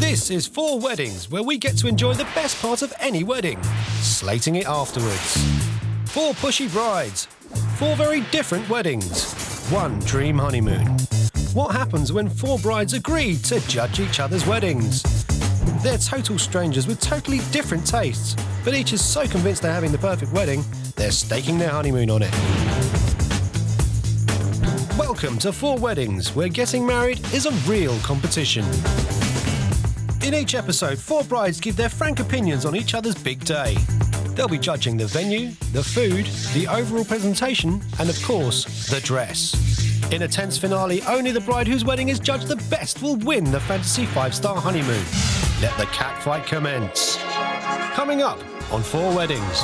This is 4 Weddings, where we get to enjoy the best part of any wedding, slating it afterwards. 4 pushy brides, 4 very different weddings, 1 dream honeymoon. What happens when 4 brides agree to judge each other's weddings? They're total strangers with totally different tastes, but each is so convinced they're having the perfect wedding, they're staking their honeymoon on it. Welcome to 4 Weddings, where getting married is a real competition. In each episode, 4 brides give their frank opinions on each other's big day. They'll be judging the venue, the food, the overall presentation, and of course, the dress. In a tense finale, only the bride whose wedding is judged the best will win the fantasy 5-star honeymoon. Let the catfight commence. Coming up on 4 Weddings.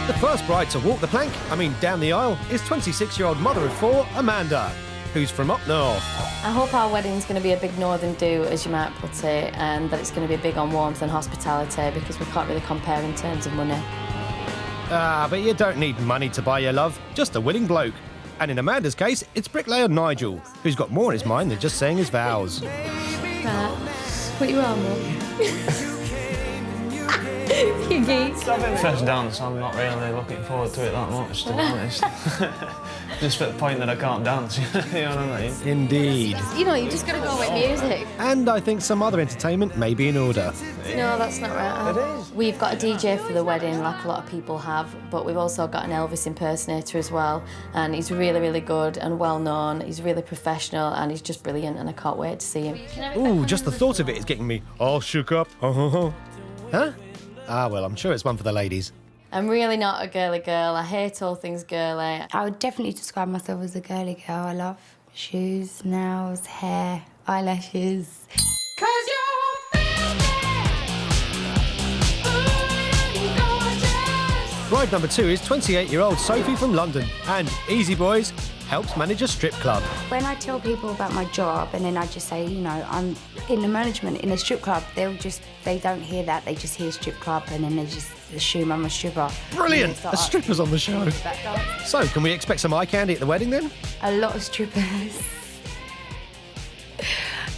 The first bride to walk the plank, down the aisle, is 26-year-old mother of 4, Amanda, who's from up north. I hope our wedding's going to be a big northern do, as you might put it, and that it's going to be big on warmth and hospitality, because we can't really compare in terms of money. But you don't need money to buy your love, just a willing bloke. And in Amanda's case, it's bricklayer Nigel, who's got more in his mind than just saying his vows. Right, put your arm up. You geek. First dance, I'm not really looking forward to it that much, to be honest. Just at the point that I can't dance, you know what I mean? Indeed. You just got to go with music. And I think some other entertainment may be in order. No, that's not right. It is. We've got a DJ for the wedding, like a lot of people have, but we've also got an Elvis impersonator as well, and he's really, really good and well-known. He's really professional, and he's just brilliant, and I can't wait to see him. Ooh, just the thought of it is getting me all shook up. Huh? Well, I'm sure it's one for the ladies. I'm really not a girly girl. I hate all things girly. I would definitely describe myself as a girly girl. I love shoes, nails, hair, eyelashes. 'Cause you're gorgeous. Bride number 2 is 28-year-old Sophie from London, and Easy Boys helps manage a strip club. When I tell people about my job and then I just say, I'm in the management in a strip club, they don't hear that, they just hear strip club and then they just assume I'm a stripper. Brilliant! A stripper's on the show. So, can we expect some eye candy at the wedding then? A lot of strippers.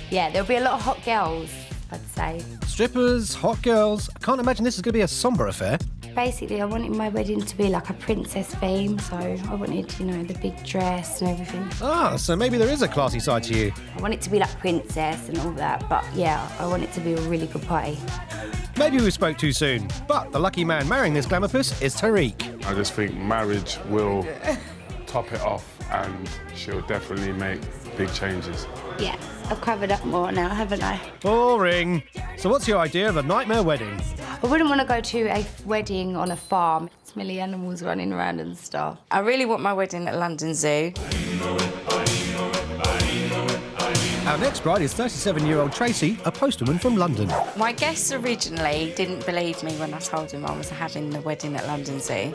Yeah, there'll be a lot of hot girls, I'd say. Strippers, hot girls. I can't imagine this is going to be a sombre affair. Basically, I wanted my wedding to be like a princess theme, so I wanted, the big dress and everything. So maybe there is a classy side to you. I want it to be like princess and all that, but yeah, I want it to be a really good party. Maybe we spoke too soon, but the lucky man marrying this glamour puss is Tariq. I just think marriage will top it off and she'll definitely make big changes. Yeah, I've covered up more now, haven't I? Boring. So what's your idea of a nightmare wedding? I wouldn't want to go to a wedding on a farm. Smelly animals running around and stuff. I really want my wedding at London Zoo. Our next bride is 37-year-old Tracy, a postwoman from London. My guests originally didn't believe me when I told them I was having the wedding at London Zoo.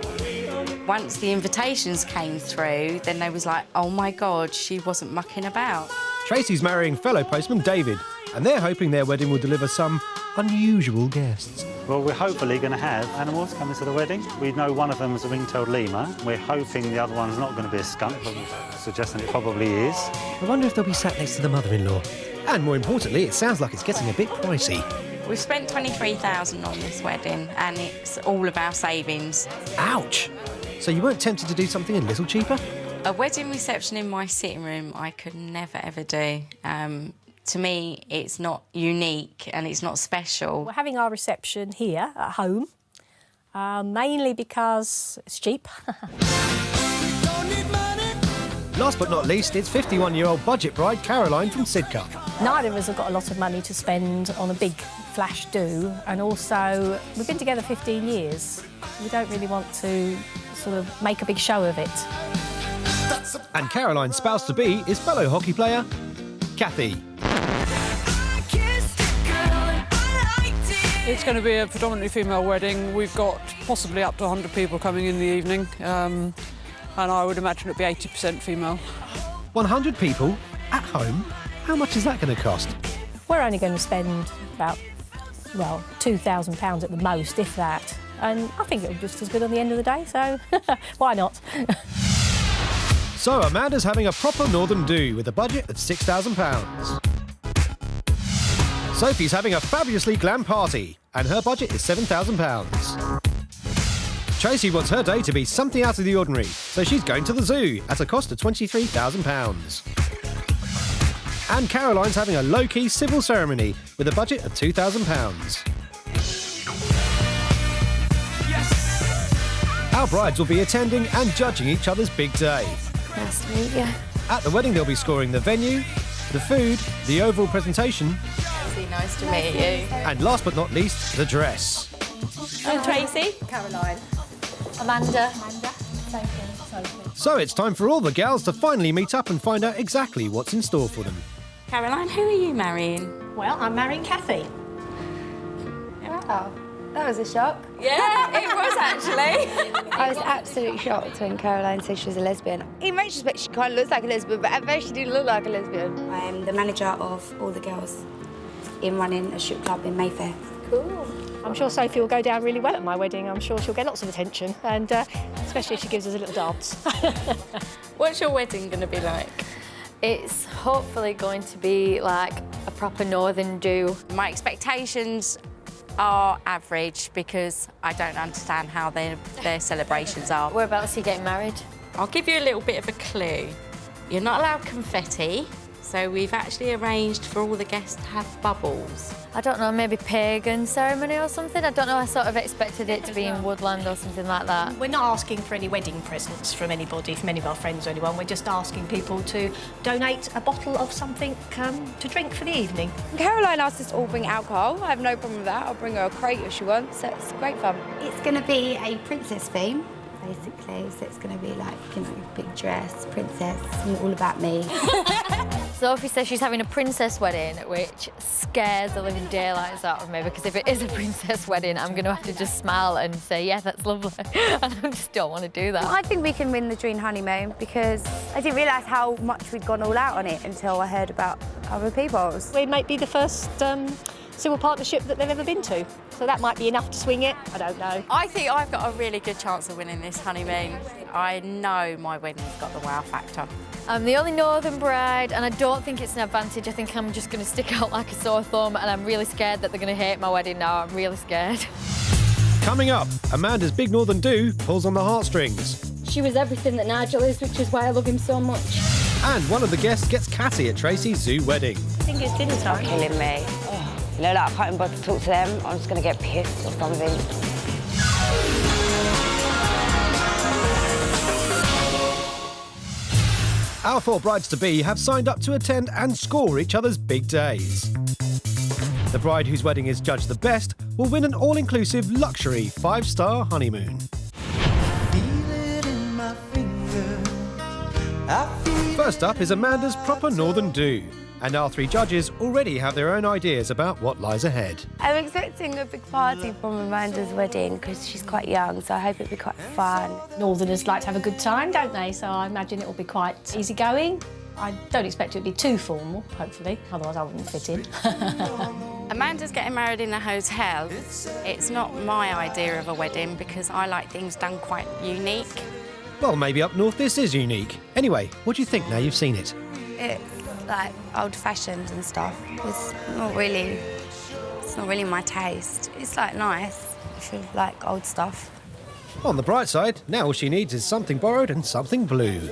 Once the invitations came through, then they was like, oh my God, she wasn't mucking about. Tracy's marrying fellow postman David, and they're hoping their wedding will deliver some unusual guests. Well, we're hopefully going to have animals coming to the wedding. We know one of them is a ring-tailed lemur. We're hoping the other one's not going to be a skunk, but we're suggesting it probably is. I wonder if they'll be sat next to the mother-in-law. And more importantly, it sounds like it's getting a bit pricey. We've spent $23,000 on this wedding, and it's all of our savings. Ouch! So you weren't tempted to do something a little cheaper? A wedding reception in my sitting room I could never, ever do. To me, it's not unique and it's not special. We're having our reception here at home, mainly because it's cheap. Last but not least, it's 51-year-old budget bride Caroline from Sidcup. Neither of us have got a lot of money to spend on a big flash do, and also we've been together 15 years. We don't really want to sort of make a big show of it. And Caroline's spouse-to-be is fellow hockey player Kathy. It's going to be a predominantly female wedding. We've got possibly up to 100 people coming in the evening, and I would imagine it'd be 80% female. 100 people at home? How much is that going to cost? We're only going to spend about, well, £2,000 at the most, if that. And I think it'll be just as good on the end of the day, so why not? So Amanda's having a proper northern do with a budget of £6,000. Sophie's having a fabulously glam party and her budget is £7,000. Tracy wants her day to be something out of the ordinary, so she's going to the zoo at a cost of £23,000. And Caroline's having a low-key civil ceremony with a budget of £2,000. Our brides will be attending and judging each other's big day. Nice to meet you. At the wedding, they'll be scoring the venue, the food, the overall presentation, Nice to meet you. and last but not least, the dress. I'm Tracy. Caroline. Amanda. Sophie. So it's time for all the gals to finally meet up and find out exactly what's in store for them. Caroline, who are you marrying? Well, I'm marrying Kathy. Oh, that was a shock. Yeah, it was actually. I was absolutely shocked when Caroline said she was a lesbian. In retrospect, she kind of looks like a lesbian, but at first she didn't look like a lesbian. I'm the manager of all the girls in running a strip club in Mayfair. Cool. I'm sure Sophie will go down really well at my wedding. I'm sure she'll get lots of attention, and especially if she gives us a little dance. What's your wedding going to be like? It's hopefully going to be like a proper northern do. My expectations are average because I don't understand how their celebrations are. Whereabouts are you getting married? I'll give you a little bit of a clue. You're not allowed confetti, so we've actually arranged for all the guests to have bubbles. I don't know, maybe pagan ceremony or something? I don't know, I sort of expected it to be in woodland or something like that. We're not asking for any wedding presents from anybody, from any of our friends or anyone. We're just asking people to donate a bottle of something to drink for the evening. Caroline asked us to all bring alcohol. I have no problem with that. I'll bring her a crate if she wants. So it's great fun. It's going to be a princess theme, basically. So it's going to be like, you know, big dress, princess, all about me. Sophie says she's having a princess wedding, which scares the living daylights out of me, because if it is a princess wedding, I'm going to have to just smile and say, yeah, that's lovely. And I just don't want to do that. I think we can win the dream honeymoon because I didn't realise how much we'd gone all out on it until I heard about other people's. We might be the first civil partnership that they've ever been to, so that might be enough to swing it. I don't know. I think I've got a really good chance of winning this honeymoon. I know my wedding's got the wow factor. I'm the only northern bride, and I don't think it's an advantage. I think I'm just going to stick out like a sore thumb, and I'm really scared that they're going to hate my wedding now. I'm really scared. Coming up, Amanda's big northern do pulls on the heartstrings. She was everything that Nigel is, which is why I love him so much. And one of the guests gets catty at Tracy's zoo wedding. I think it's dinner time. Killing me. You know, like, I can't even bother to talk to them. I'm just going to get pissed or something. Our 4 brides-to-be have signed up to attend and score each other's big days. The bride whose wedding is judged the best will win an all-inclusive luxury 5-star honeymoon. First up is Amanda's proper northern do. And our 3 judges already have their own ideas about what lies ahead. I'm expecting a big party from Amanda's wedding because she's quite young, so I hope it'll be quite fun. Northerners like to have a good time, don't they? So I imagine it'll be quite easygoing. I don't expect it to be too formal, hopefully, otherwise I wouldn't fit in. Amanda's getting married in a hotel. It's not my idea of a wedding because I like things done quite unique. Well, maybe up north this is unique. Anyway, what do you think now you've seen it? It's like old-fashioned and stuff. It's not really my taste. It's like nice if you like old stuff. On the bright side, now all she needs is something borrowed and something blue.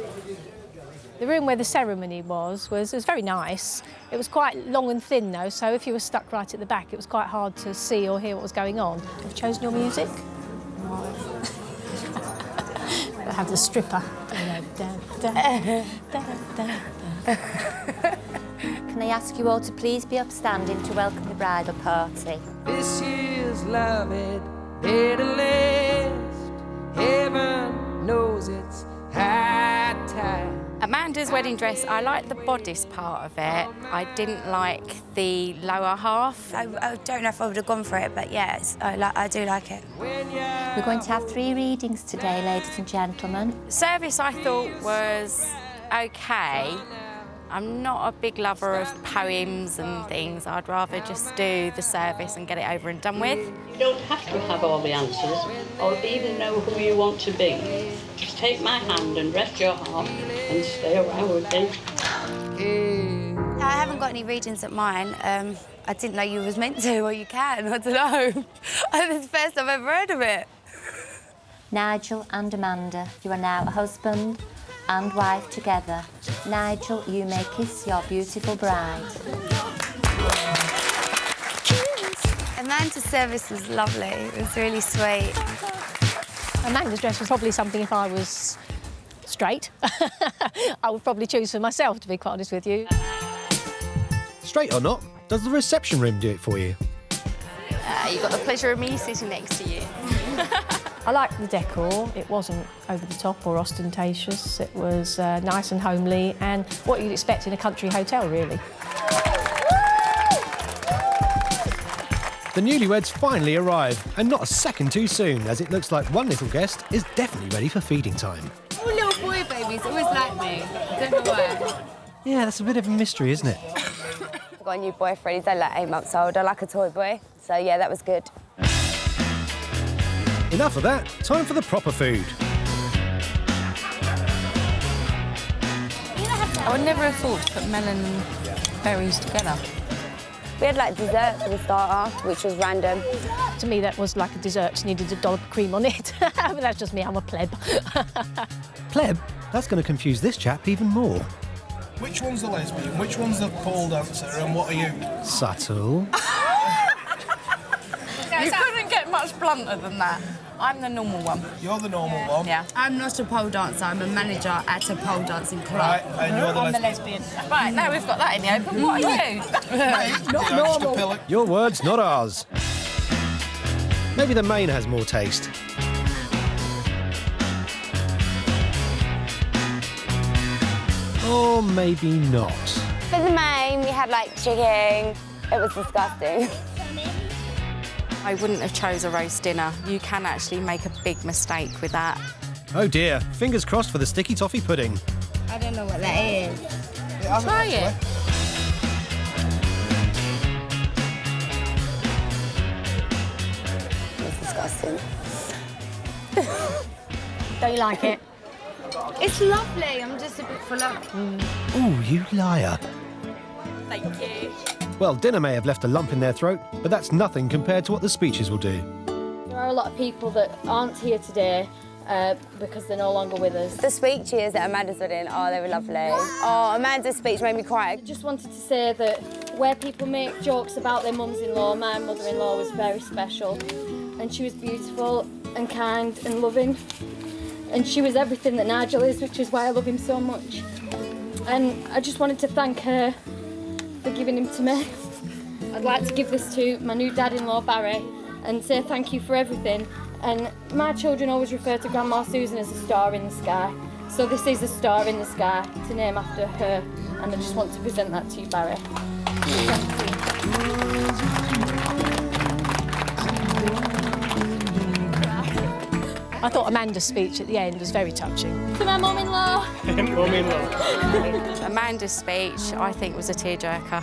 The room where the ceremony was very nice. It was quite long and thin though, so if you were stuck right at the back, it was quite hard to see or hear what was going on. Have you chosen your music? No. I have the stripper. Can I ask you all to please be upstanding to welcome the bridal party? This year's love it didn't last. Heaven knows it's high time. Amanda's wedding dress, I like the bodice part of it. I didn't like the lower half. I don't know if I would have gone for it, but yeah, I do like it. We're going to have 3 readings today, ladies and gentlemen. The service I thought was okay. I'm not a big lover of poems and things. I'd rather just do the service and get it over and done with. You don't have to have all the answers or even know who you want to be. Just take my hand and rest your heart and stay around with me. I haven't got any readings at mine. I didn't know you was meant to, or you can, I don't know. It's the first I've ever heard of it. Nigel and Amanda, you are now a husband and wife together. Nigel, you may kiss your beautiful bride. Amanda's service was lovely. It was really sweet. Amanda's dress was probably something, if I was straight, I would probably choose for myself, to be quite honest with you. Straight or not, does the reception room do it for you? You've got the pleasure of me sitting next to you. I liked the decor. It wasn't over the top or ostentatious. It was nice and homely and what you'd expect in a country hotel, really. The newlyweds finally arrive, and not a second too soon, as it looks like one little guest is definitely ready for feeding time. All little boy babies always like me. I don't know why. Yeah, that's a bit of a mystery, isn't it? I've got a new boyfriend, he's only like 8 months old. I like a toy boy, so yeah, that was good. Enough of that, time for the proper food. I would never have thought to put melon and berries together. We had like dessert for the starter, which was random. To me, that was like a dessert, needed a dollop of cream on it. But that's just me, I'm a pleb. Pleb? That's going to confuse this chap even more. Which one's the lesbian, which one's the pole dancer, and what are you? Subtle. You couldn't get much blunter than that. I'm the normal one. You're the normal one? Yeah. I'm not a pole dancer, I'm a manager at a pole dancing club. Right, and you're the I'm lesbian. the lesbian. Right, now we've got that in the open. What are you? Not normal. Your words, not ours. Maybe the main has more taste. Or maybe not. For the main, we had like chicken. It was disgusting. I wouldn't have chose a roast dinner. You can actually make a big mistake with that. Oh dear, fingers crossed for the sticky toffee pudding. I don't know what that is. Try it. It's disgusting. Don't you like it? It's lovely, I'm just a bit full up. Ooh, you liar. Thank you. Well, dinner may have left a lump in their throat, but that's nothing compared to what the speeches will do. There are a lot of people that aren't here today because they're no longer with us. The speeches at Amanda's wedding, oh, they were lovely. Oh, Amanda's speech made me cry. I just wanted to say that where people make jokes about their mums-in-law, my mother-in-law was very special. And she was beautiful and kind and loving. And she was everything that Nigel is, which is why I love him so much. And I just wanted to thank her for giving him to me. I'd like to give this to my new dad-in-law, Barry, and say thank you for everything. And my children always refer to Grandma Susan as a star in the sky. So this is a star in the sky to name after her. And I just want to present that to you, Barry. I thought Amanda's speech at the end was very touching. To my mum-in-law. Amanda's speech, I think, was a tearjerker.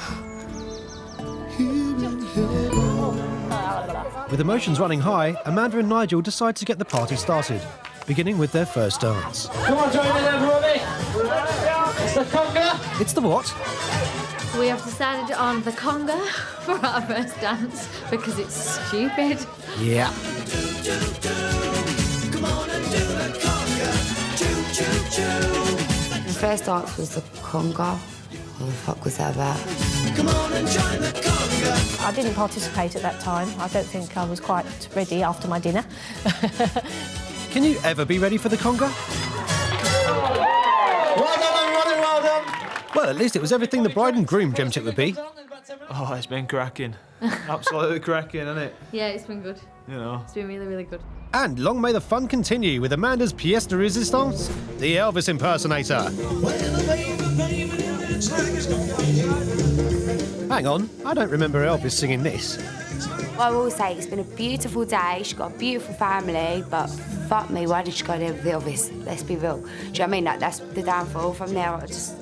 With emotions running high, Amanda and Nigel decide to get the party started, beginning with their first dance. Come on, join in everybody. It's the conga. It's the what? We have decided on the conga for our first dance because it's stupid. Yeah. The first dance was the conga. What the fuck was that about? I didn't participate at that time. I don't think I was quite ready after my dinner. Can you ever be ready for the conga? Well done, everybody, well done. Well, at least it was everything the bride and groom dreamt it would be. Oh, it's been cracking. Absolutely cracking, isn't it? Yeah, it's been good. You know. It's been really, really good. And long may the fun continue with Amanda's pièce de résistance, the Elvis impersonator. Hang on, I don't remember Elvis singing this. Well, I will say it's been a beautiful day. She's got a beautiful family, but fuck me, why did she go there with Elvis? Let's be real. Do you know what I mean? That's the downfall. From there, I just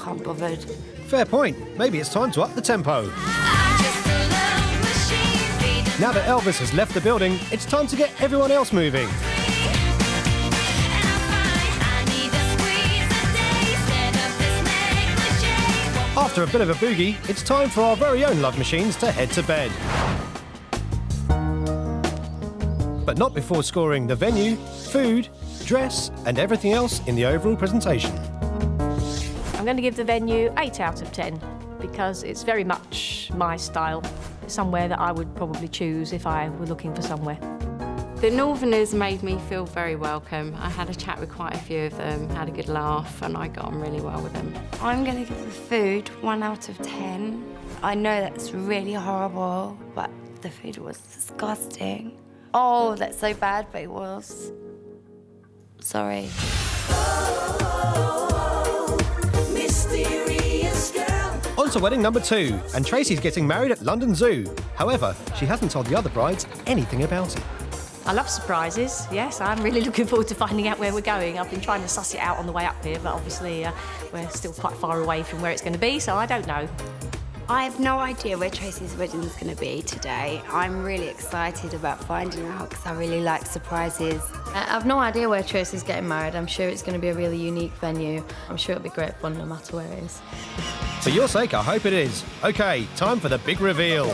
can't bother. Fair point. Maybe it's time to up the tempo. Now that Elvis has left the building, it's time to get everyone else moving. After a bit of a boogie, it's time for our very own love machines to head to bed. But not before scoring the venue, food, dress and everything else in the overall presentation. I'm going to give the venue 8 out of 10 because it's very much my style. It's somewhere that I would probably choose if I were looking for somewhere. The Northerners made me feel very welcome. I had a chat with quite a few of them, had a good laugh, and I got on really well with them. I'm going to give the food 1 out of 10. I know that's really horrible, but the food was disgusting. Oh, that's so bad, but it was. Sorry. On to wedding number 2, and Tracy's getting married at London Zoo. However, she hasn't told the other brides anything about it. I love surprises, yes. I'm really looking forward to finding out where we're going. I've been trying to suss it out on the way up here, but obviously we're still quite far away from where it's going to be, so I don't know. I have no idea where Tracy's wedding is going to be today. I'm really excited about finding out because I really like surprises. I've no idea where Tracy's getting married. I'm sure it's going to be a really unique venue. I'm sure it'll be great fun no matter where it is. For your sake, I hope it is. OK, time for the big reveal.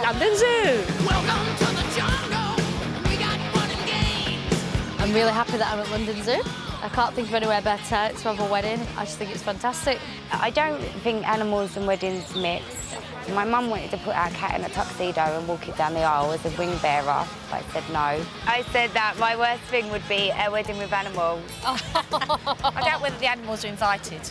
London Zoo! Welcome to the jungle. We got fun and games. I'm really happy that I'm at London Zoo. I can't think of anywhere better to have a wedding. I just think it's fantastic. I don't think animals and weddings mix. My mum wanted to put our cat in a tuxedo and walk it down the aisle as a wing bearer. I said no. I said that my worst thing would be a wedding with animals. I doubt whether the animals are invited.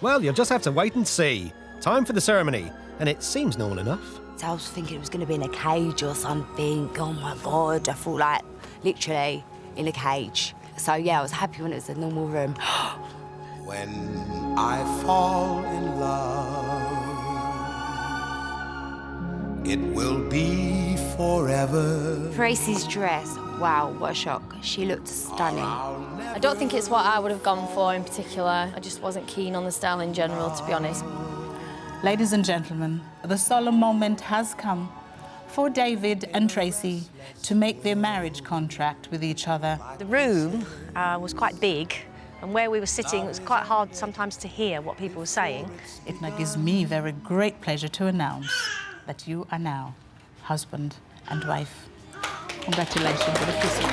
Well, you'll just have to wait and see. Time for the ceremony, and it seems normal enough. So I was thinking it was going to be in a cage or something. Oh my God, I thought like literally in a cage. So yeah, I was happy when it was a normal room. When I fall in love, it will be forever. Tracy's dress, wow, what a shock. She looked stunning. I don't think it's what I would have gone for in particular. I just wasn't keen on the style in general, to be honest. Ladies and gentlemen, the solemn moment has come for David and Tracy to make their marriage contract with each other. The room was quite big, and where we were sitting, it was quite hard sometimes to hear what people were saying. It now gives me very great pleasure to announce that you are now husband and wife. Congratulations for the kissing.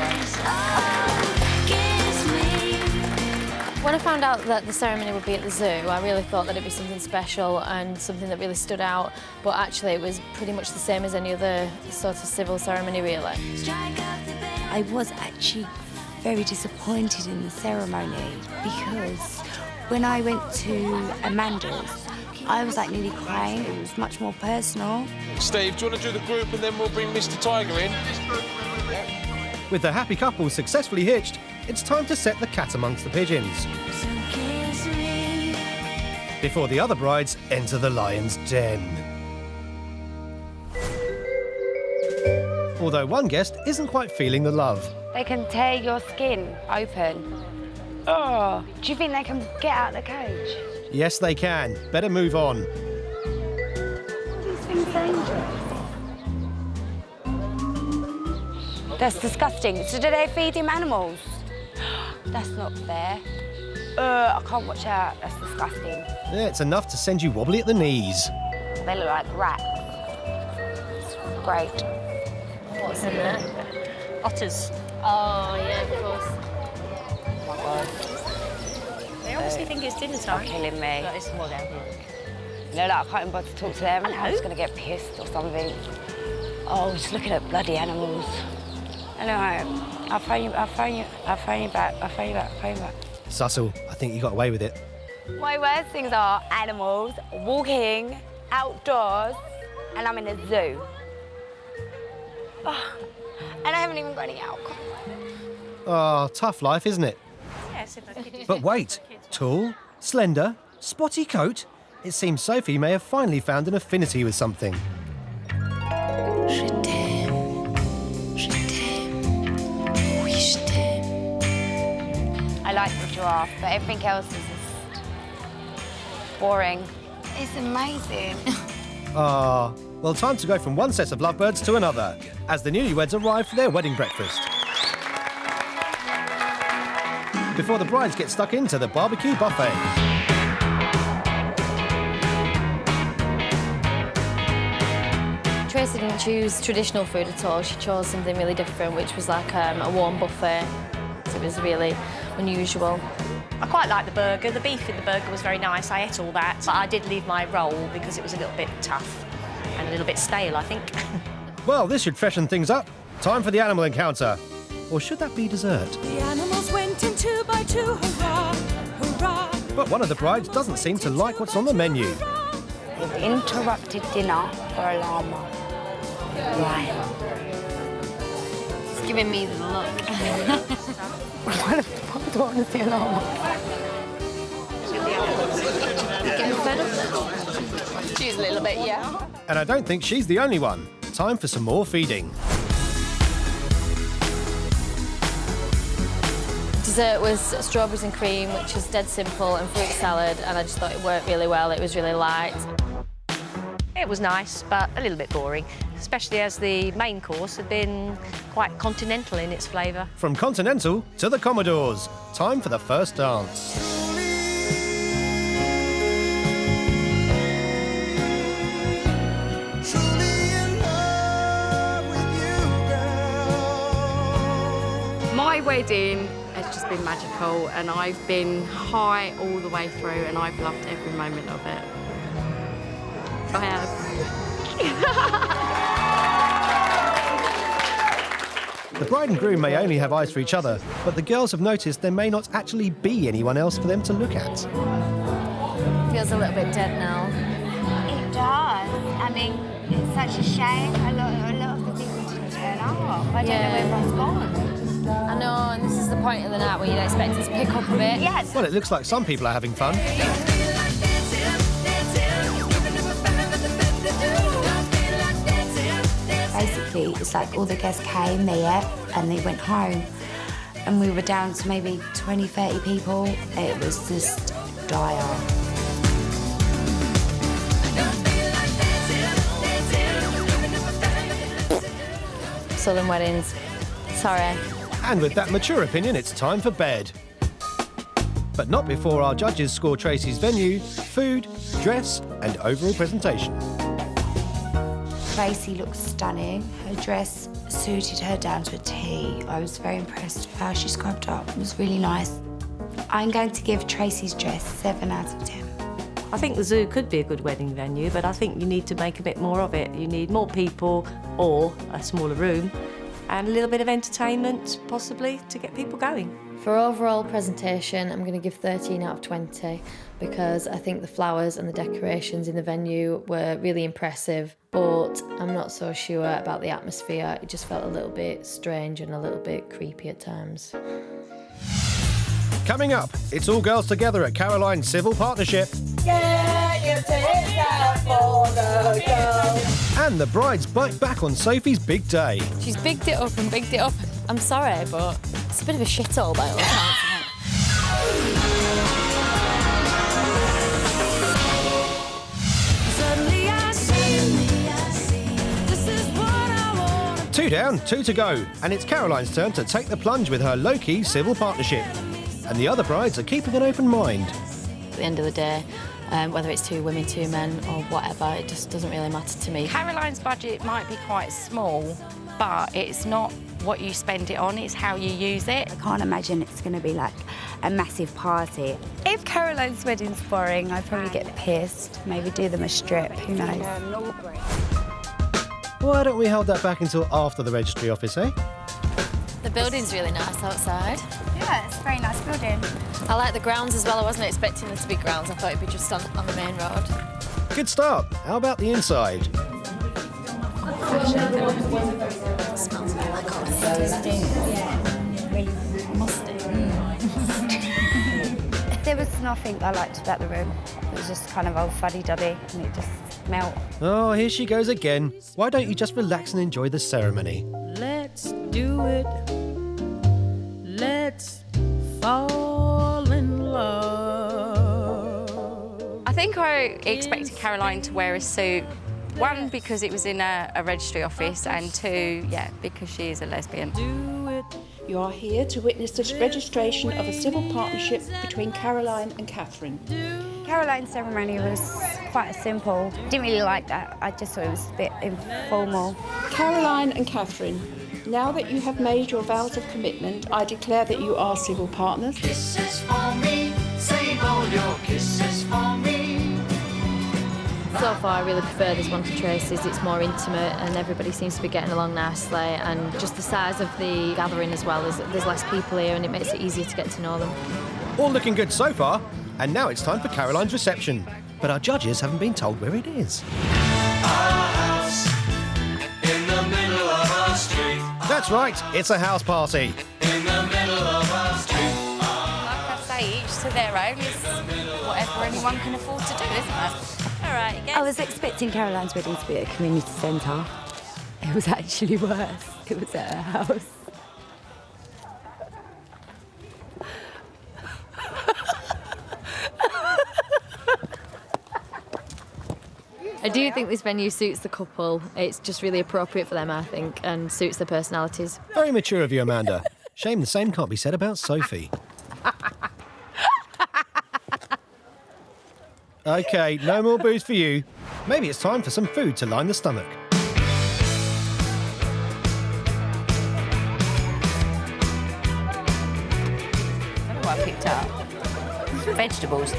When I found out that the ceremony would be at the zoo, I really thought that it'd be something special and something that really stood out, but actually it was pretty much the same as any other sort of civil ceremony, really. I was actually very disappointed in the ceremony because when I went to Amanda's, I was like nearly crying. It was much more personal. Steve, do you want to do the group and then we'll bring Mr. Tiger in? With the happy couple successfully hitched, it's time to set the cat amongst the pigeons. Before the other brides enter the lion's den. Although one guest isn't quite feeling the love. They can tear your skin open. Oh, do you think they can get out of the cage? Yes, they can. Better move on. These things dangerous. That's disgusting. So do they feed him animals? That's not fair. I can't watch out. That's disgusting. Yeah, it's enough to send you wobbly at the knees. They look like rats. Great. What's in there? Otters. Oh, yeah, of course. Oh my God. They obviously think it's dinner time. They're killing me. Look, there's more down here. You know, like, I can't even bother to talk to them. Hello? I'm just going to get pissed or something. Oh, just looking at bloody animals. Anyway, I'll phone you back. Subtle, I think you got away with it. My worst things are animals, walking, outdoors, and I'm in a zoo. Oh, and I haven't even got any alcohol. Oh, tough life, isn't it? Yes, if I could. But wait, tall, slender, spotty coat. It seems Sophie may have finally found an affinity with something. I like the giraffe, but everything else is just boring. It's amazing. Ah, well, time to go from one set of lovebirds to another as the newlyweds arrive for their wedding breakfast. Before the brides get stuck into the barbecue buffet. Tracy didn't choose traditional food at all. She chose something really different, which was like a warm buffet. So it was really unusual. I quite liked the burger. The beef in the burger was very nice. I ate all that, but I did leave my roll because it was a little bit tough and a little bit stale, I think. Well, this should freshen things up. Time for the animal encounter. Or should that be dessert? The animals went in 2 by 2, hurrah, hurrah. But one of the brides doesn't seem to like what's on the menu. You've interrupted dinner for a llama. Why? It's giving me the look. Why do I want to see a llama? Getting fed up? She's a little bit, yeah. And I don't think she's the only one. Time for some more feeding. Dessert was strawberries and cream, which is dead simple, and fruit salad, and I just thought it worked really well. It was really light. It was nice, but a little bit boring, especially as the main course had been quite continental in its flavour. From Continental to the Commodores. Time for the first dance. My wedding has just been magical, and I've been high all the way through, and I've loved every moment of it. I have. The bride and groom may only have eyes for each other, but the girls have noticed there may not actually be anyone else for them to look at. Feels a little bit dead now. It does. I mean, it's such a shame. A lot of the people didn't turn up. I don't know where everyone's gone. I know, and this is the point of the night where you'd expect it to pick up a bit. Yes. Well, it looks like some people are having fun. Basically, it's like all the guests came, they ate, and they went home. And we were down to maybe 20, 30 people. It was just dire. Southern weddings. Sorry. And with that mature opinion, it's time for bed. But not before our judges score Tracy's venue, food, dress, and overall presentation. Tracy looked stunning. Her dress suited her down to a T. I was very impressed with how she scrubbed up. It was really nice. I'm going to give Tracy's dress 7 out of 10. I think the zoo could be a good wedding venue, but I think you need to make a bit more of it. You need more people or a smaller room and a little bit of entertainment, possibly, to get people going. For overall presentation, I'm going to give 13 out of 20 because I think the flowers and the decorations in the venue were really impressive, but I'm not so sure about the atmosphere. It just felt a little bit strange and a little bit creepy at times. Coming up, it's all girls together at Caroline's Civil Partnership. Can you take that for the girls? And the brides bite back on Sophie's big day. She's bigged it up and bigged it up. I'm sorry, but it's a bit of a shithole by all accounts. Suddenly I see, this is what I want. 2 down, 2 to go, and it's Caroline's turn to take the plunge with her low-key civil partnership. And the other brides are keeping an open mind. At the end of the day, whether it's 2 women, 2 men, or whatever, it just doesn't really matter to me. Caroline's budget might be quite small, but it's not what you spend it on, it's how you use it. I can't imagine it's going to be like a massive party. If Caroline's wedding's boring, I'd probably get pissed. Maybe do them a strip, who knows? Why don't we hold that back until after the registry office, eh? The building's really nice outside. Yeah, it's a very nice building. I like the grounds as well. I wasn't expecting there to be grounds. I thought it'd be just on the main road. Good start. How about the inside? Smells like musty. There was nothing I liked about the room. It was just kind of old fuddy-duddy and it just smelled. Oh, here she goes again. Why don't you just relax and enjoy the ceremony? Let's do it. Let's fall think I expected Caroline to wear a suit. One, because it was in a registry office, and two, yeah, because she is a lesbian. You are here to witness the registration of a civil partnership between Caroline and Catherine. Caroline's ceremony was quite simple. Didn't really like that. I just thought it was a bit informal. Caroline and Catherine, now that you have made your vows of commitment, I declare that you are civil partners. Kisses for me, save all your kisses for me. So far, I really prefer this one to Tracy's. It's more intimate and everybody seems to be getting along nicely, and just the size of the gathering as well. There's less people here and it makes it easier to get to know them. All looking good so far, and now it's time for Caroline's reception. But our judges haven't been told where it is. Our house in the middle of our street. That's right, it's a house party. In the middle of our street. Like I say, each to their own is whatever anyone can afford to do, isn't it? All right, I was expecting Caroline's wedding to be at a community centre. It was actually worse. It was at her house. I do think this venue suits the couple. It's just really appropriate for them, I think, and suits their personalities. Very mature of you, Amanda. Shame the same can't be said about Sophie. OK, no more booze for you. Maybe it's time for some food to line the stomach. What I picked up? Vegetables.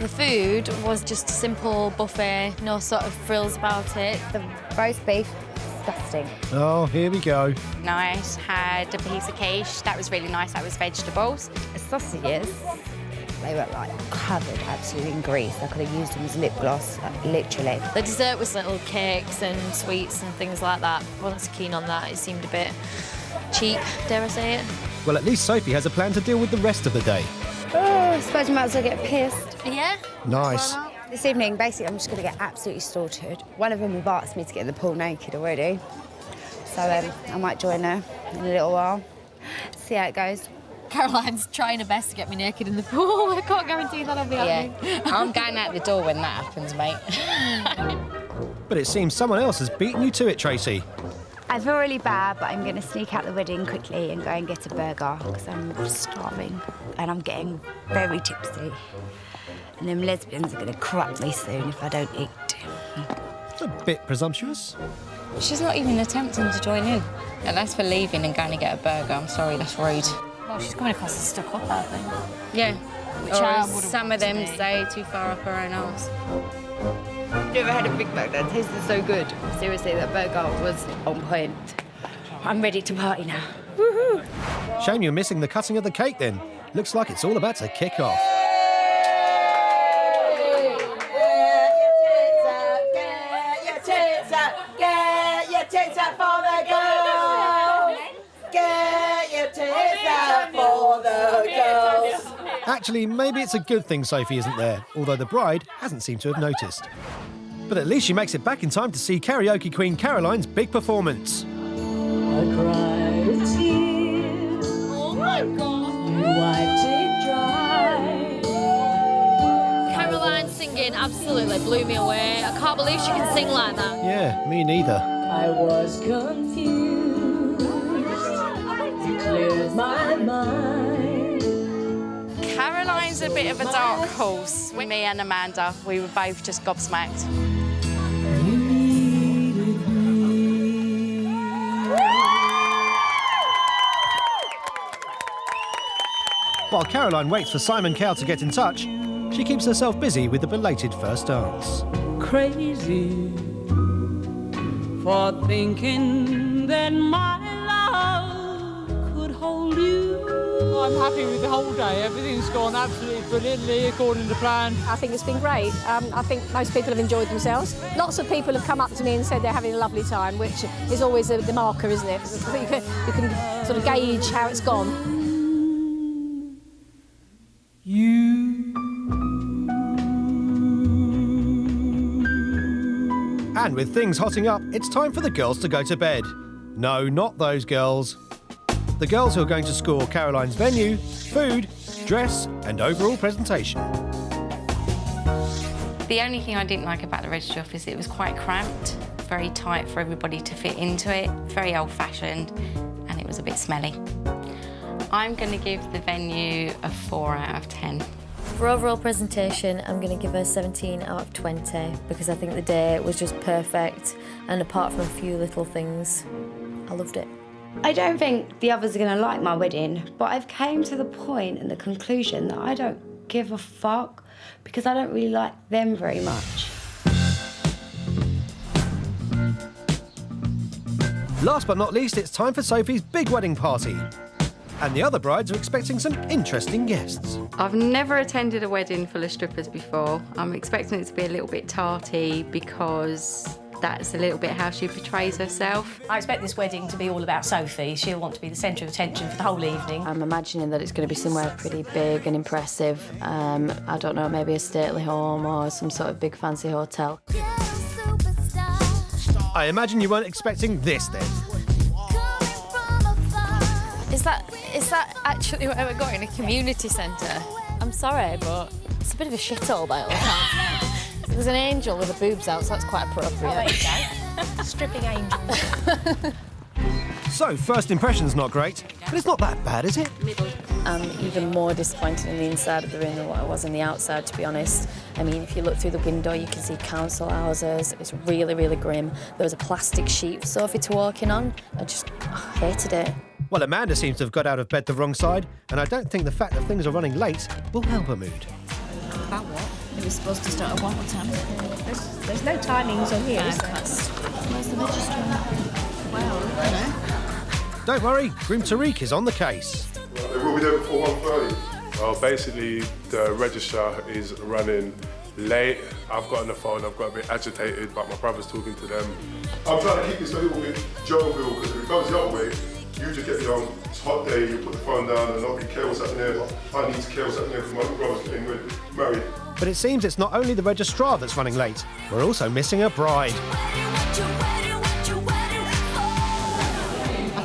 The food was just a simple buffet, no sort of frills about it. The roast beef, disgusting. Oh, here we go. Nice. Had a piece of quiche. That was really nice. That was vegetables. The sausages, they were like covered absolutely in grease. I could have used them as lip gloss, like, literally. The dessert was little cakes and sweets and things like that. I wasn't so keen on that. It seemed a bit cheap, dare I say it. Well, at least Sophie has a plan to deal with the rest of the day. Oh, I suppose you might as well get pissed. Yeah? Nice. This evening, basically, I'm just going to get absolutely slaughtered. One of them have asked me to get in the pool naked already. So I might join her in a little while. See how it goes. Caroline's trying her best to get me naked in the pool. I can't guarantee that'll be happening. I'm going out the door when that happens, mate. But it seems someone else has beaten you to it, Tracy. I feel really bad, but I'm going to sneak out the wedding quickly and go and get a burger because I'm starving and I'm getting very tipsy. And them lesbians are going to corrupt me soon if I don't eat. A bit presumptuous. She's not even attempting to join in. And that's for leaving and going to get a burger. I'm sorry, that's rude. Well, she's coming across as stuck up, I think. Yeah. Which or I as wouldn't some want of them to be. say, too far up her own arse. Never had a Big Mac that tasted so good. Seriously, that burger was on point. I'm ready to party now. Woohoo! Shame you're missing the cutting of the cake then. Looks like it's all about to kick off. Actually, maybe it's a good thing Sophie isn't there, although the bride hasn't seemed to have noticed. But at least she makes it back in time to see karaoke queen Caroline's big performance. I cried a tear. Oh my God! You wiped it dry. Caroline singing absolutely blew me away. I can't believe she can sing like that. Yeah, me neither. I was confused. You cleared my mind. Caroline's a bit of a dark horse. With me and Amanda, we were both just gobsmacked. While Caroline waits for Simon Cowell to get in touch, she keeps herself busy with the belated first dance. Crazy for thinking that my love could hold you. I'm happy with the whole day. Everything's gone absolutely brilliantly according to plan. I think it's been great. I think most people have enjoyed themselves. Lots of people have come up to me and said they're having a lovely time, which is always the marker, isn't it? You can sort of gauge how it's gone. And with things hotting up, it's time for the girls to go to bed. No, not those girls. The girls who are going to score Caroline's venue, food, dress and overall presentation. The only thing I didn't like about the registry office, it was quite cramped, very tight for everybody to fit into it, very old-fashioned, and it was a bit smelly. I'm going to give the venue a 4 out of 10. For overall presentation, I'm going to give her 17 out of 20 because I think the day was just perfect, and apart from a few little things, I loved it. I don't think the others are going to like my wedding, but I've came to the point and the conclusion that I don't give a fuck because I don't really like them very much. Last but not least, it's time for Sophie's big wedding party. And the other brides are expecting some interesting guests. I've never attended a wedding full of strippers before. I'm expecting it to be a little bit tarty because that's a little bit how she portrays herself. I expect this wedding to be all about Sophie. She'll want to be the centre of attention for the whole evening. I'm imagining that it's going to be somewhere pretty big and impressive. I don't know, maybe a stately home or some sort of big fancy hotel. I imagine you weren't expecting this then. Is that actually where we're going? A community centre? I'm sorry, but it's a bit of a shithole by all accounts. There's an angel with the boobs out, so that's quite appropriate. Oh, there you go. Stripping angel. So, first impression's not great, but it's not that bad, is it? I'm even more disappointed in the inside of the room than what I was on the outside, to be honest. I mean, if you look through the window, you can see council houses. It's really, really grim. There was a plastic sheet for Sophie to walk in on. I just hated it. Well, Amanda seems to have got out of bed the wrong side, and I don't think the fact that things are running late will help her mood. About what? It was supposed to start at 1 time. There's no timings on here, is there? Where's the registrar? Well, you know. Don't worry, Groom Tariq is on the case. They will be there before 1:30. Well, basically, the registrar is running late. I've got on the phone, I've got a bit agitated, but my brother's talking to them. I'm trying to keep this a little bit jovial, because if it goes the other way, you just get young, it's a hot day, you put the phone down and I'll be care what's happening there. I need to care what's happening there because my brother's getting married. But it seems it's not only the registrar that's running late. We're also missing a bride. I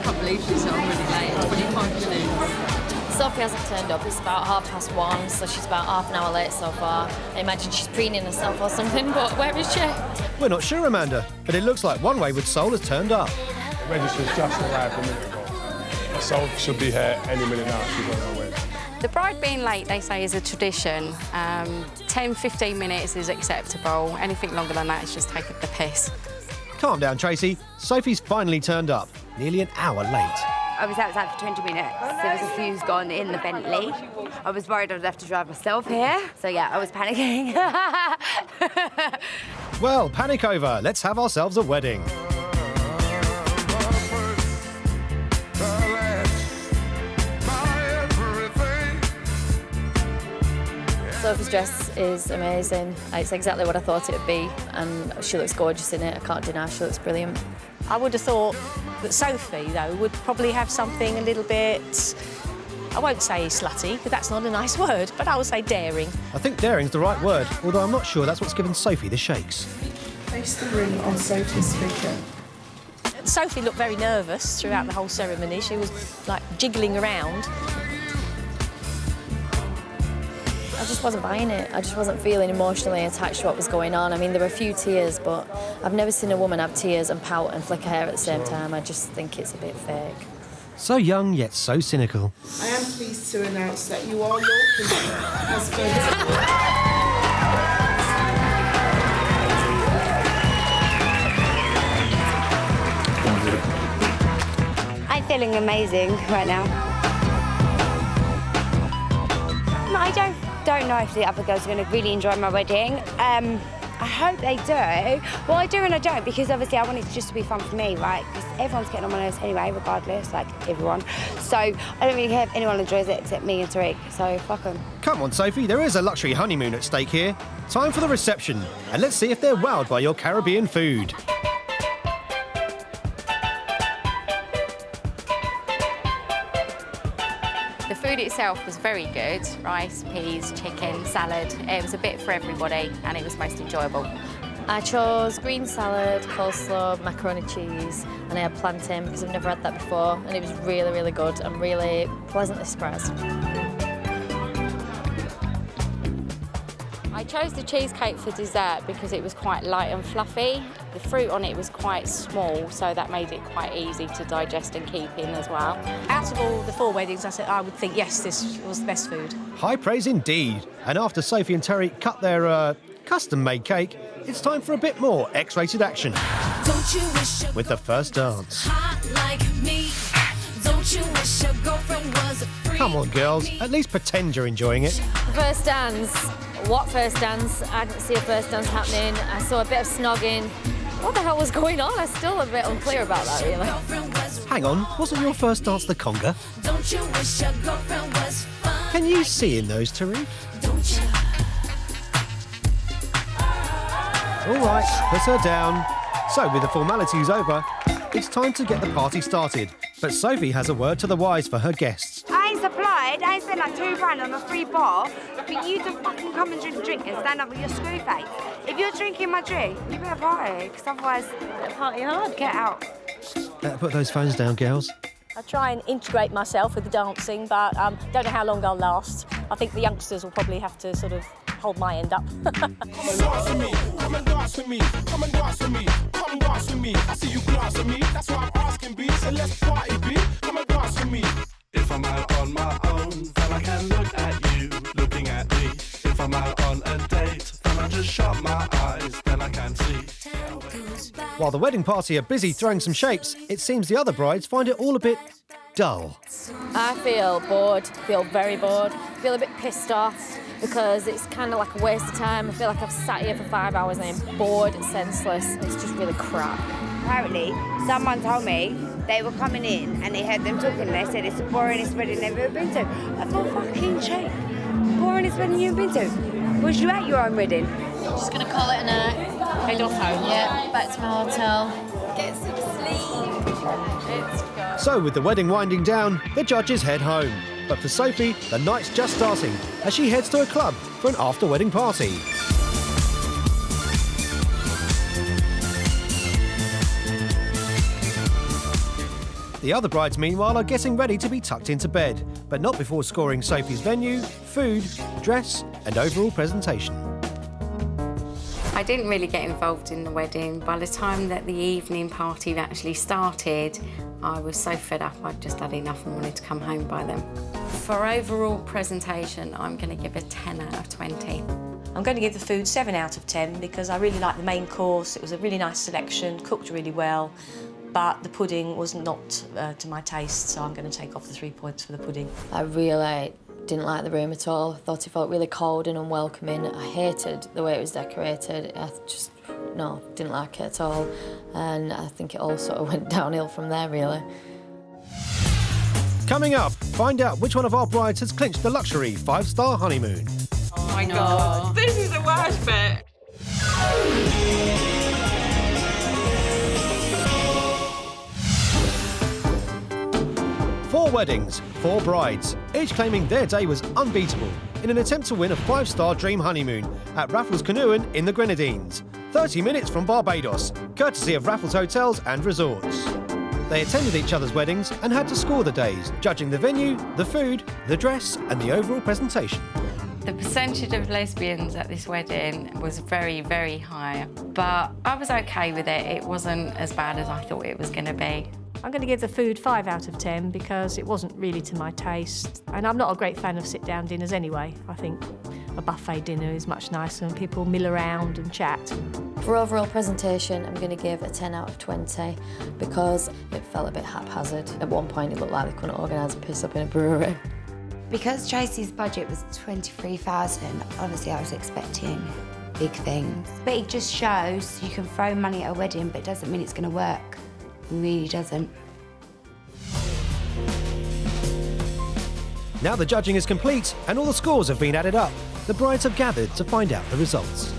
can't believe she's already late. It's 25 minutes. Sophie hasn't turned up. It's about 1:30, so she's about half an hour late so far. I imagine she's preening herself or something, but where is she? We're not sure, Amanda, but it looks like one wayward soul has turned up. The registrar's just arrived a minute ago. Soul should be here any minute now. She's on her way. The bride being late, they say, is a tradition. 10-15 minutes is acceptable. Anything longer than that is just taking the piss. Calm down, Tracy. Sophie's finally turned up, nearly an hour late. I was outside for 20 minutes. There was a fuse gone in the Bentley. I was worried I'd have to drive myself here. So yeah, I was panicking. Well, panic over. Let's have ourselves a wedding. Sophie's dress is amazing. It's exactly what I thought it would be, and she looks gorgeous in it. I can't deny she looks brilliant. I would have thought that Sophie, though, would probably have something a little bit, I won't say slutty, because that's not a nice word, but I would say daring. I think daring's the right word, although I'm not sure that's what's given Sophie the shakes. Face the ring on Sophie's speaker. Sophie looked very nervous throughout the whole ceremony. She was, like, jiggling around. I just wasn't buying it. I just wasn't feeling emotionally attached to what was going on. I mean, there were a few tears, but I've never seen a woman have tears and pout and flick her hair at the same time. I just think it's a bit fake. So young, yet so cynical. I am pleased to announce that you are lawfully husband. I'm feeling amazing right now. No, I don't know if the other girls are going to really enjoy my wedding. I hope they do. Well, I do and I don't, because obviously I want it just to be fun for me, right? Because everyone's getting on my nerves anyway, regardless, like everyone. So I don't really care if anyone enjoys it except me and Tariq, so fuck them. Come on, Sophie, there is a luxury honeymoon at stake here. Time for the reception, and let's see if they're wowed by your Caribbean food. The food itself was very good. Rice, peas, chicken, salad. It was a bit for everybody and it was most enjoyable. I chose green salad, coleslaw, macaroni cheese, and I had plantain because I've never had that before, and it was really, really good. I'm really pleasantly surprised. I chose the cheesecake for dessert because it was quite light and fluffy. The fruit on it was quite small, so that made it quite easy to digest and keep in as well. Out of all the 4 weddings, I would think, yes, this was the best food. High praise indeed. And after Sophie and Terry cut their custom-made cake, it's time for a bit more X-rated action. Don't you wish your with the first dance. hot like me? Don't you wish your girlfriend was a freak? Come on, girls, at least pretend you're enjoying it. First dance. What first dance? I didn't see a first dance happening. I saw a bit of snogging. What the hell was going on? I'm still a bit unclear about that, really. Hang on, wasn't your first dance the conga? Don't you wish your girlfriend was fun? Can you see in those, Tariq? Don't you? All right, put her down. So, with the formalities over, it's time to get the party started. But Sophie has a word to the wise for her guests. I ain't supplied. I ain't spent like £2 on a free bar for you to fucking come and drink a drink and stand up with your screw face. If you're drinking my drink, you better party, because otherwise, party hard. Get out. Put those phones down, girls. I try and integrate myself with the dancing, but don't know how long I'll last. I think the youngsters will probably have to sort of hold my end up. Come and dance with me, come and dance with me, come and dance with me, come dance with me. I see you glance at me, that's why I'm asking B, so let's party B, come and dance with me. If I'm out on my own, then I can look at you, looking at me. If I'm out on a date, then I just shut my eyes, then I can see. While the wedding party are busy throwing some shapes, it seems the other brides find it all a bit dull. I feel bored, feel very bored, feel a bit pissed off because it's kind of like a waste of time. I feel like I've sat here for 5 hours and I'm bored, senseless. It's just really crap. Apparently, someone told me they were coming in and they heard them talking and they said it's the boringest wedding they've ever been to. I thought, fucking cheap. Boringest wedding you've been to? Was you at your own wedding? Just gonna call it a night. Head off home. Yeah, back to my hotel. Get some sleep. So, with the wedding winding down, the judges head home. But for Sophie, the night's just starting as she heads to a club for an after-wedding party. The other brides, meanwhile, are getting ready to be tucked into bed, but not before scoring Sophie's venue, food, dress, and overall presentation. I didn't really get involved in the wedding. By the time that the evening party actually started, I was so fed up, I'd just had enough and wanted to come home by then. For overall presentation, I'm going to give it 10 out of 20. I'm going to give the food 7 out of 10 because I really liked the main course. It was a really nice selection, cooked really well, but the pudding was not to my taste, so I'm going to take off the 3 points for the pudding. I really didn't like the room at all. I thought it felt really cold and unwelcoming. I hated the way it was decorated. No, didn't like it at all. And I think it all sort of went downhill from there, really. Coming up, find out which one of our brides has clinched the luxury 5-star honeymoon. Oh my God, this is the worst bit. 4 weddings, 4 brides, each claiming their day was unbeatable in an attempt to win a 5-star dream honeymoon at Raffles Canoeing in the Grenadines, 30 minutes from Barbados, courtesy of Raffles Hotels and Resorts. They attended each other's weddings and had to score the days, judging the venue, the food, the dress and the overall presentation. The percentage of lesbians at this wedding was very, very high, but I was okay with it. It wasn't as bad as I thought it was going to be. I'm going to give the food 5 out of 10 because it wasn't really to my taste. And I'm not a great fan of sit-down dinners anyway. I think a buffet dinner is much nicer and people mill around and chat. For overall presentation, I'm going to give a 10 out of 20 because it felt a bit haphazard. At one point, it looked like they couldn't organise a piss up in a brewery. Because Tracy's budget was $23,000, obviously I was expecting big things. But it just shows you can throw money at a wedding, but it doesn't mean it's going to work. It really doesn't. Now the judging is complete and all the scores have been added up. The brides have gathered to find out the results.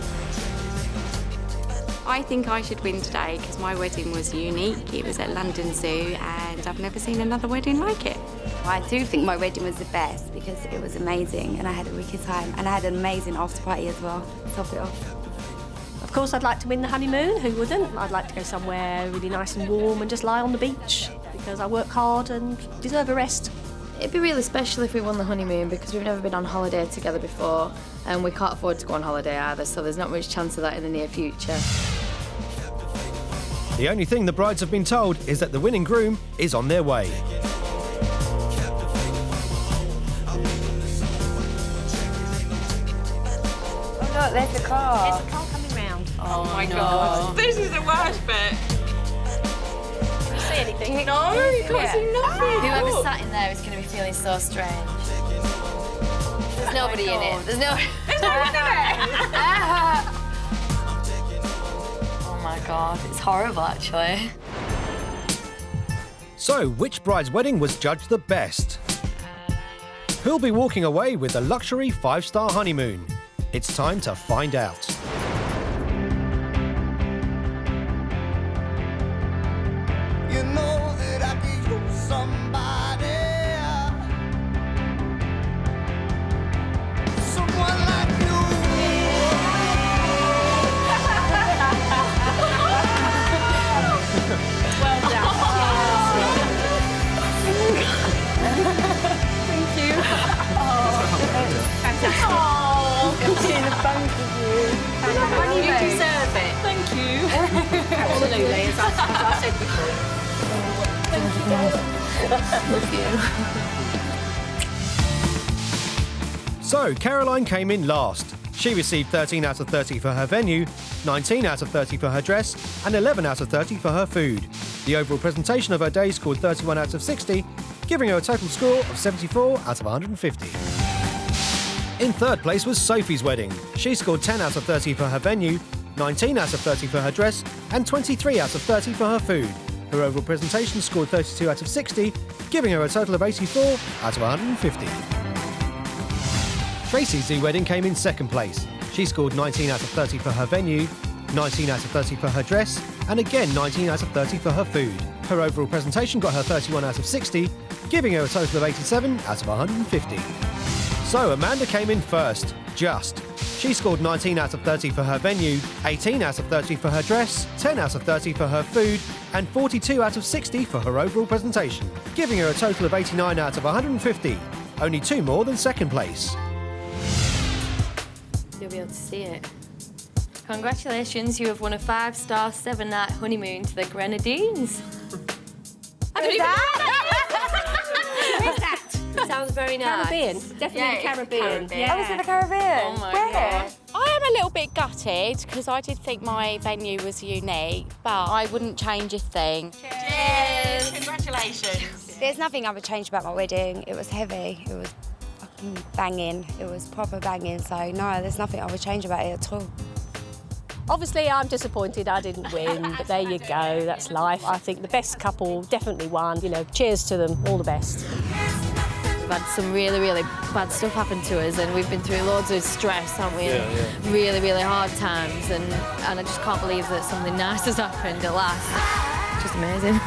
I think I should win today because my wedding was unique. It was at London Zoo and I've never seen another wedding like it. I do think my wedding was the best because it was amazing and I had a wicked time and I had an amazing after party as well. Top it off. Of course, I'd like to win the honeymoon, who wouldn't? I'd like to go somewhere really nice and warm and just lie on the beach because I work hard and deserve a rest. It'd be really special if we won the honeymoon because we've never been on holiday together before and we can't afford to go on holiday either, so there's not much chance of that in the near future. The only thing the brides have been told is that the winning groom is on their way. Oh look, there's the car. There's a car coming round. Oh my God. This is the worst bit. Can you see anything? No, you can't see nothing. Whoever's sat in there is going to be feeling so strange. There's nobody in it. There's nobody in it. Oh my God, it's horrible actually. So, which bride's wedding was judged the best? Who'll be walking away with a luxury 5-star honeymoon? It's time to find out. You know that I could use somebody, someone like you. Well done. Thank you. Fantastic. Between the both of you. You deserve it. Thank you. Absolutely, as I said before. Thank you, guys. Love you. So, Caroline came in last. She received 13 out of 30 for her venue, 19 out of 30 for her dress, and 11 out of 30 for her food. The overall presentation of her day scored 31 out of 60, giving her a total score of 74 out of 150. In third place was Sophie's wedding. She scored 10 out of 30 for her venue, 19 out of 30 for her dress, and 23 out of 30 for her food. Her overall presentation scored 32 out of 60, giving her a total of 84 out of 150. Tracy's wedding came in second place. She scored 19 out of 30 for her venue, 19 out of 30 for her dress, and again 19 out of 30 for her food. Her overall presentation got her 31 out of 60, giving her a total of 87 out of 150. So Amanda came in first, just. She scored 19 out of 30 for her venue, 18 out of 30 for her dress, 10 out of 30 for her food, and 42 out of 60 for her overall presentation, giving her a total of 89 out of 150, only 2 more than second place. You'll be able to see it. Congratulations, you have won a 5-star 7-night honeymoon to the Grenadines. I don't even know Where's that? Sounds very nice. Caribbean. Definitely the Caribbean. Yeah. I was in the Caribbean. Oh my Where? God. I am a little bit gutted because I did think my venue was unique, but I wouldn't change a thing. Cheers. Congratulations. There's nothing I would change about my wedding. It was heavy. It was fucking banging. It was proper banging. So no, there's nothing I would change about it at all. Obviously, I'm disappointed I didn't win, but there you go, that's life. I think the best couple definitely won. You know, cheers to them, all the best. We've had some really, really bad stuff happen to us and we've been through loads of stress, haven't we? Yeah. Really, really hard times and I just can't believe that something nice has happened at last. It's just amazing.